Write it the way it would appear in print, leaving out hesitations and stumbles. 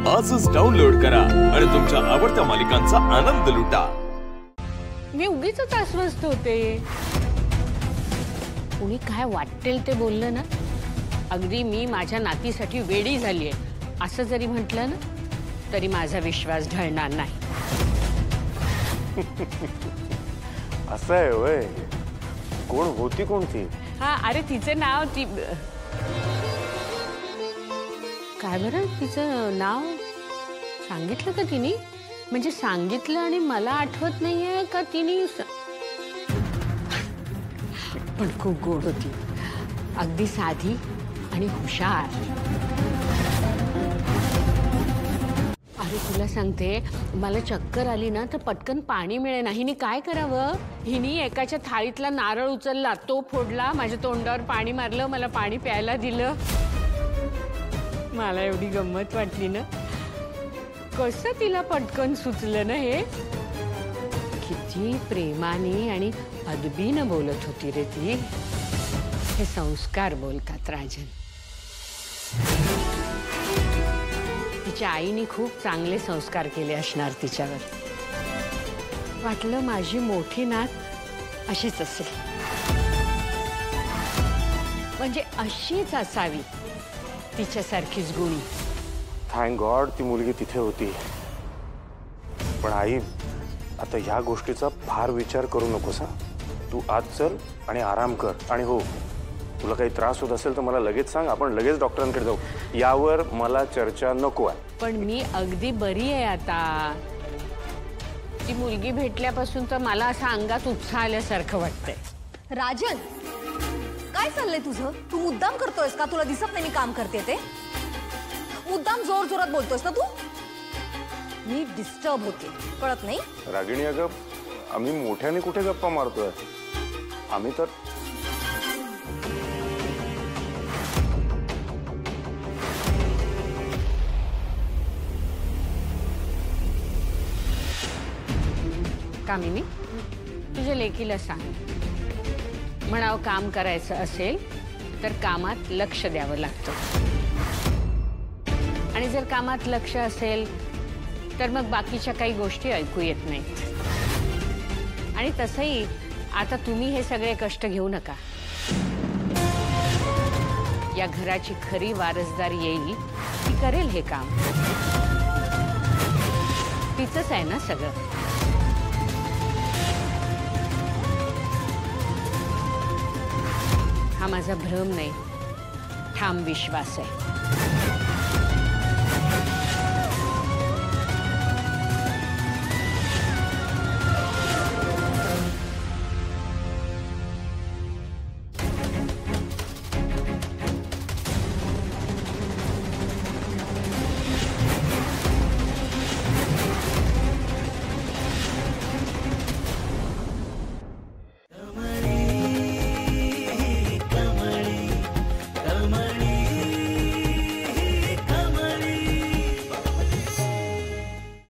आजच डाउनलोड करा आणि तुमच्या आवडत्या मालिकांचा आनंद लुटा। मी उगीच अस्वस्थ होते। कोणी काय वाटेल ते बोललं ना, अगदी मी माझ्या नातीसाठी वेडी झालीये असं जरी म्हटलं ना, तरी माझा विश्वास ढळणार नाही। असं आहे होय? कोण होती कोणती? हा, अरे तिचं नाव काय बरं, तिचं नाव सांगितलं का तिने? म्हणजे सांगितलं आणि मला आठवत नाहीये का तिने? पण खूप गोड होती, अगदी साधी आणि हुशार। अरे तुला सांगते, मला चक्कर आली ना तर पटकन पाणी मिळेना। हिने काय करावं? हिने एकाच्या थाळीतला नारळ उचलला, तो फोडला, माझ्या तोंडावर पाणी मारलं, मला पाणी प्यायला दिलं। मला एवढी गंमत वाटली ना, कसं तिला पटकन सुचलं ना हे। किती प्रेमाने आणि अदबीनं बोलत होती रे ती। हे संस्कार बोलतात राजन। तिच्या आईने खूप चांगले संस्कार केले असणार तिच्यावर। वाटलं माझी मोठी नात अशीच असेल, म्हणजे अशीच असावी, तिच्यासारखीच गुणी। थँक गॉड ती मुलगी तिथे होती। पण आई, आता ह्या गोष्टीचा फार विचार करू नकोस हा। तू आज चल आणि आराम कर। आणि हो, तुला काही त्रास होत असेल तर मला लगेच सांग, आपण लगेच डॉक्टरांकडे जाऊ। यावर मला चर्चा नको आहे। पण मी अगदी बरी आहे आता। ती मुलगी भेटल्यापासून तर मला असं अंगात उत्साह आल्यासारखं वाटतंय। राजन, काय चाललंय तुझं? तू मुद्दाम करतोयस का? तुला दिसत नाही मी काम करते ते? मुद्दाम जोर जोरात बोलतोयस ना तू? मी डिस्टर्ब होते, कळत नाही? रागिणी, अगं आम्ही मोठ्याने कुठे गप्पा मारतोय? आम्ही तर कामिनी, तुझ्या लेकीला सांग, म्हणावं काम करायचं असेल तर कामात लक्ष द्यावं लागतं, आणि जर कामात लक्ष असेल तर मग बाकीच्या काही गोष्टी ऐकू येत नाहीत। आणि तसंही आता तुम्ही हे सगळे कष्ट घेऊ नका। या घराची खरी वारसदार येईल, ती करेल हे काम। तिचंच आहे ना सगळं। हा माझा भ्रम नाही, ठाम विश्वास आहे।